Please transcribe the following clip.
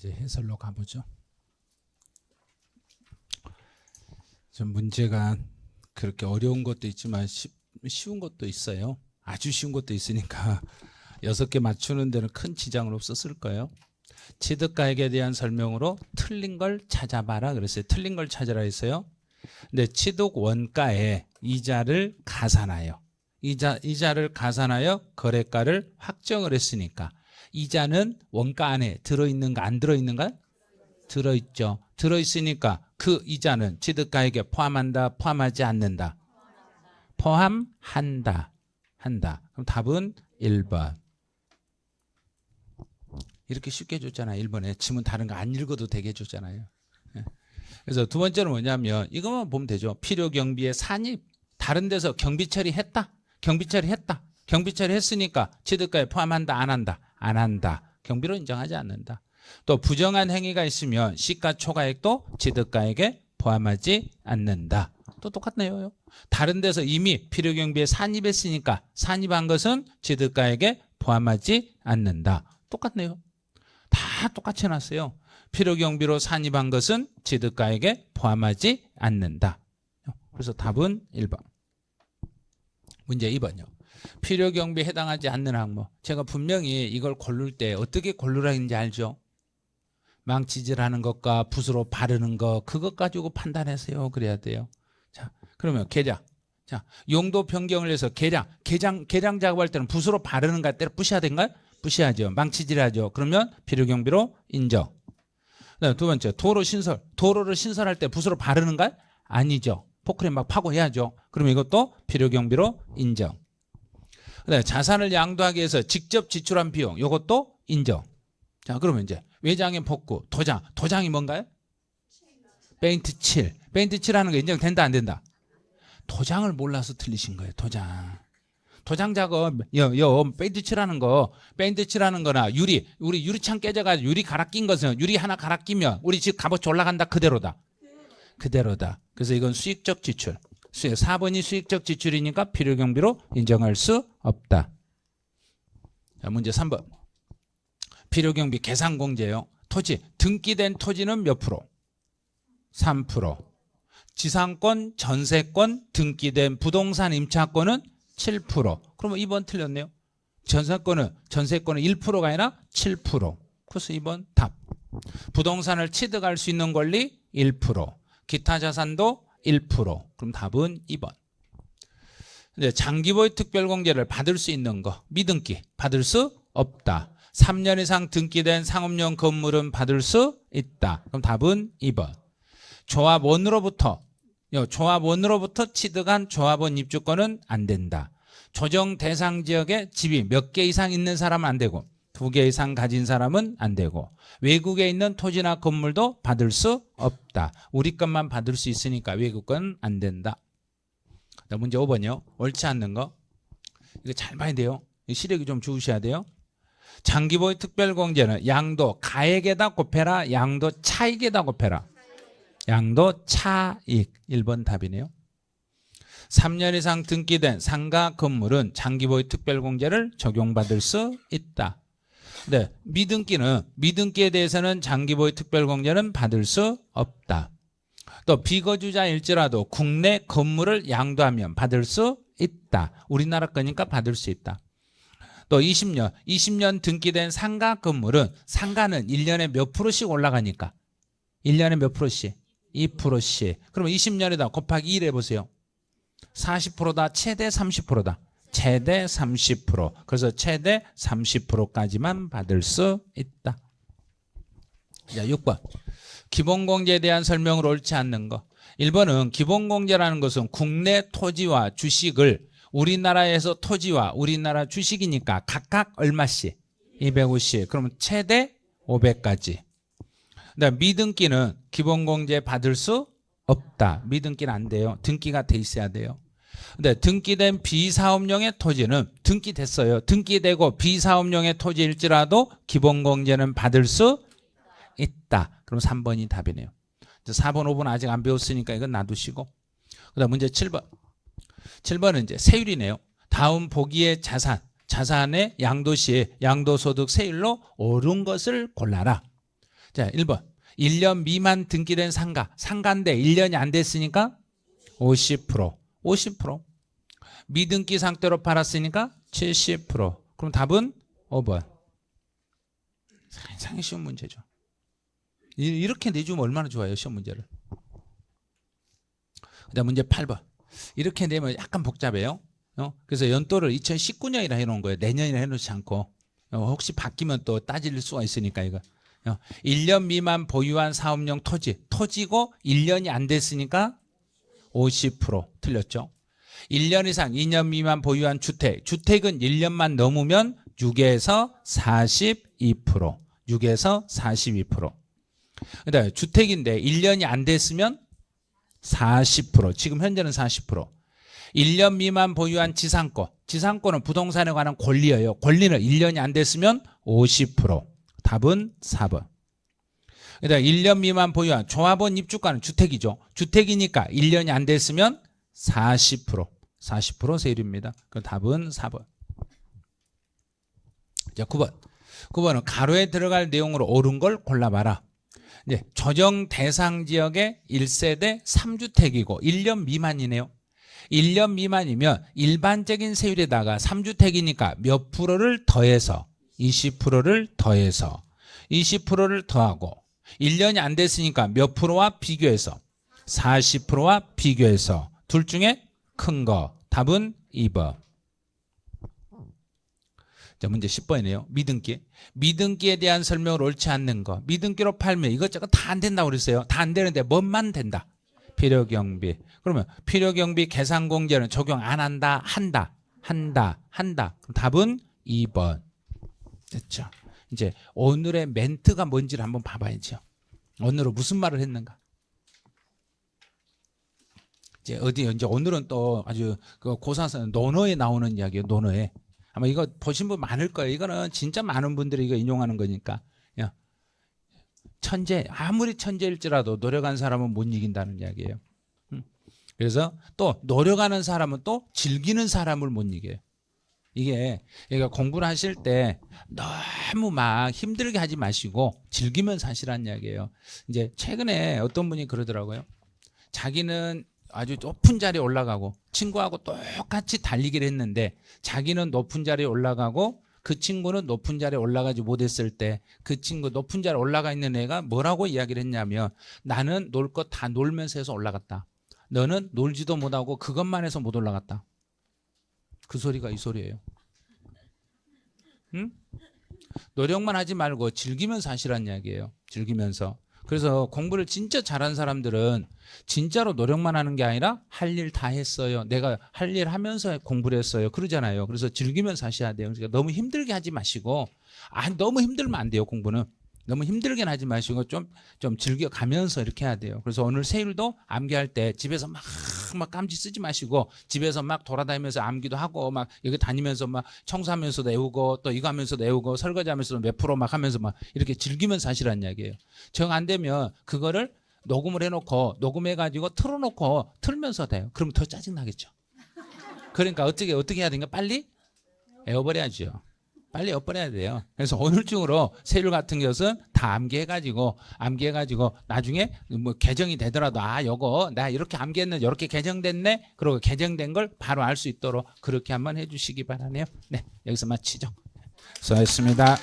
이제 해설로 가보죠. 좀 문제가 그렇게 어려운 것도 있지만 쉬운 것도 있어요. 아주 쉬운 것도 있으니까 6개 맞추는 데는 큰 지장은 없었을 거예요. 취득가액에 대한 설명으로 틀린 걸 찾아봐라 그랬어요. 틀린 걸 찾으라 했어요. 근데 취득 원가에 이자를 가산하여 이자를 가산하여 거래가를 확정을 했으니까 이자는 원가 안에 들어있는가 안 들어있는가? 들어있죠. 들어있으니까 그 이자는 취득가액에 포함한다 포함하지 않는다? 포함한다. 그럼 답은 1번. 이렇게 쉽게 줬잖아요. 1번에 지문 다른 거 안 읽어도 되게 해줬잖아요. 그래서 두 번째는 뭐냐면 이것만 보면 되죠. 필요경비의 산입. 다른 데서 경비 처리했다. 경비 처리했으니까 취득가에 포함한다 안 한다? 안 한다. 경비로 인정하지 않는다. 또 부정한 행위가 있으면 시가초과액도 취득가액에 포함하지 않는다. 또 똑같네요. 다른 데서 이미 필요경비에 산입했으니까 산입한 것은 취득가액에 포함하지 않는다. 똑같네요. 다 똑같이 해놨어요. 필요경비로 산입한 것은 취득가액에 포함하지 않는다. 그래서 답은 1번. 문제 2번요. 필요경비에 해당하지 않는 항목. 제가 분명히 이걸 고를 때 어떻게 고르라 했는지 알죠? 망치질하는 것과 붓으로 바르는 것 그것 가지고 판단하세요. 그래야 돼요. 자, 그러면 계량. 자, 용도 변경을 해서 계량 작업할 때는 붓으로 바르는가 때려 부셔야 된가요? 부셔야죠. 망치질하죠. 그러면 필요경비로 인정. 그다음에 두 번째 도로 신설. 도로를 신설할 때 붓으로 바르는가? 아니죠. 포크레인 막 파고 해야죠. 그러면 이것도 필요경비로 인정. 그다음에 자산을 양도하기 위해서 직접 지출한 비용 이것도 인정. 자, 그러면 이제 외장의 복구, 도장이 뭔가요? 페인트 칠. 페인트 칠하는 거 인정된다 안 된다? 도장을 몰라서 틀리신 거예요. 도장 작업, 페인트 칠하는 거나 우리 유리창 깨져가지고 유리 갈아 낀 것은 유리 하나 갈아 끼면 우리 집 값어치 올라간다 그대로다. 그래서 이건 수익적 지출. 4번이 수익적 지출이니까 필요경비로 인정할 수 없다. 자, 문제 3번. 필요경비 계산공제요. 토지, 등기된 토지는 몇 프로? 3%. 지상권, 전세권, 등기된 부동산 임차권은 7%. 그러면 2번 틀렸네요. 전세권은 1%가 아니라 7%. 그래서 2번 답. 부동산을 취득할 수 있는 권리 1%. 기타 자산도 1%. 그럼 답은 2번. 이제 장기보유 특별공제를 받을 수 있는 거 미등기 받을 수 없다. 3년 이상 등기된 상업용 건물은 받을 수 있다. 그럼 답은 2번. 조합원으로부터 취득한 조합원 입주권은 안 된다. 조정 대상 지역에 집이 몇 개 이상 있는 사람은 안 되고 2개 이상 가진 사람은 안 되고 외국에 있는 토지나 건물도 받을 수 없다. 우리 것만 받을 수 있으니까 외국 건 안 된다. 문제 5번이요. 옳지 않는 거. 이거 잘 봐야 돼요. 시력이 좀 좋으셔야 돼요. 장기보유 특별공제는 양도 가액에다 곱해라. 양도 차익에다 곱해라. 양도 차익. 1번 답이네요. 3년 이상 등기된 상가 건물은 장기보유 특별공제를 적용받을 수 있다. 네, 미등기에 대해서는 장기보유 특별공제는 받을 수 없다. 또 비거주자일지라도 국내 건물을 양도하면 받을 수 있다. 우리나라 거니까 받을 수 있다. 또 20년 등기된 상가 건물은 상가는 1년에 몇 프로씩 올라가니까 1년에 몇 프로씩? 2%씩. 그러면 20년에다 곱하기 1 해보세요. 40%다 최대 30%다. 최대 30%. 그래서 최대 30%까지만 받을 수 있다. 자, 6번. 기본공제에 대한 설명을 옳지 않는 거. 1번은 기본공제라는 것은 국내 토지와 주식을 우리나라에서 토지와 우리나라 주식이니까 각각 얼마씩? 250. 그러면 최대 500까지. 미등기는 기본공제 받을 수 없다. 미등기는 안 돼요. 등기가 돼 있어야 돼요. 근데 등기된 비사업용의 토지는 등기됐어요. 등기되고 비사업용의 토지일지라도 기본공제는 받을 수 있다. 그럼 3번이 답이네요. 4번, 5번 아직 안 배웠으니까 이건 놔두시고. 그다음 문제 7번. 7번은 이제 세율이네요. 다음 보기의 자산의 양도시 양도소득 세율로 오른 것을 골라라. 자, 1번. 1년 미만 등기된 상가. 상가인데 1년이 안 됐으니까 50%. 50%. 미등기 상태로 팔았으니까 70%. 그럼 답은 5번. 상당히 쉬운 문제죠. 이렇게 내주면 얼마나 좋아요, 시험 문제를. 그다음 문제 8번. 이렇게 내면 약간 복잡해요. 그래서 연도를 2019년이라 해놓은 거예요. 내년이라 해놓지 않고. 혹시 바뀌면 또 따질 수가 있으니까 이거. 1년 미만 보유한 사업용 토지고 1년이 안 됐으니까 50% 틀렸죠. 1년 이상 2년 미만 보유한 주택은 1년만 넘으면 6에서 42%. 6에서 42%. 그다음에 주택인데 1년이 안 됐으면 40%. 지금 현재는 40%. 1년 미만 보유한 지상권은 부동산에 관한 권리예요. 권리는 1년이 안 됐으면 50%. 답은 4번. 그다음에 1년 미만 보유한 조합원 입주가는 주택이죠. 주택이니까 1년이 안 됐으면 40%. 40% 세율입니다. 그 답은 4번. 자, 9번. 9번은 가로에 들어갈 내용으로 옳은 걸 골라봐라. 이제 조정 대상 지역의 1세대 3주택이고 1년 미만이네요. 1년 미만이면 일반적인 세율에다가 3주택이니까 몇 프로를 더해서 20%를 더해서 20%를 더하고 1년이 안 됐으니까 몇 프로와 비교해서 40%와 비교해서 둘 중에 큰 거. 답은 2번. 자, 문제 10번이네요. 미등기에 대한 설명을 옳지 않는 거. 미등기로 팔면 이것저것 다 안 된다고 그랬어요. 다 안 되는데 뭔만 된다. 필요경비. 그러면 필요경비 계산공제는 적용 안 한다. 한다. 그럼 답은 2번. 됐죠. 이제 오늘의 멘트가 뭔지를 한번 봐봐야죠. 오늘은 무슨 말을 했는가. 이제 오늘은 또 아주 그 고사선 논어에 나오는 이야기예요. 논어에. 아마 이거 보신 분 많을 거예요. 이거는 진짜 많은 분들이 이거 인용하는 거니까. 아무리 천재일지라도 노력한 사람은 못 이긴다는 이야기예요. 그래서 또 노력하는 사람은 또 즐기는 사람을 못 이겨요. 이게 공부를 하실 때 너무 막 힘들게 하지 마시고 즐기면서 하시라는 이야기예요. 이제 최근에 어떤 분이 그러더라고요. 자기는 아주 높은 자리에 올라가고 친구하고 똑같이 달리기를 했는데 자기는 높은 자리에 올라가고 그 친구는 높은 자리에 올라가지 못했을 때 그 친구 높은 자리에 올라가 있는 애가 뭐라고 이야기를 했냐면 나는 놀 것 다 놀면서 해서 올라갔다. 너는 놀지도 못하고 그것만 해서 못 올라갔다. 그 소리가 이 소리예요. 응? 노력만 하지 말고 즐기면서 하시라는 이야기예요. 즐기면서. 그래서 공부를 진짜 잘하는 사람들은 진짜로 노력만 하는 게 아니라 할 일 다 했어요. 내가 할 일 하면서 공부를 했어요. 그러잖아요. 그래서 즐기면서 하셔야 돼요. 그러니까 너무 힘들게 하지 마시고 너무 힘들면 안 돼요. 공부는. 너무 힘들게는 하지 마시고 좀 즐겨가면서 이렇게 해야 돼요. 그래서 오늘 세율도 암기할 때 집에서 막 깜지 쓰지 마시고 집에서 막 돌아다니면서 암기도 하고 막 여기 다니면서 막 청소하면서도 외우고 또 이거 하면서도 외우고 설거지하면서도 몇 프로 막 하면서 막 이렇게 즐기면서 하시라는 이야기예요. 정 안 되면 그거를 녹음을 해놓고 녹음해가지고 틀어놓고 틀면서 돼요. 그러면 더 짜증나겠죠. 그러니까 어떻게 해야 되는가? 빨리 외워버려야죠. 빨리 엿버려야 돼요. 그래서 오늘 중으로 세율 같은 것은 다 암기해가지고 나중에 뭐 개정이 되더라도 요거 나 이렇게 암기했는데 이렇게 개정됐네. 그리고 개정된 걸 바로 알 수 있도록 그렇게 한번 해주시기 바라네요. 네, 여기서 마치죠. 수고하셨습니다.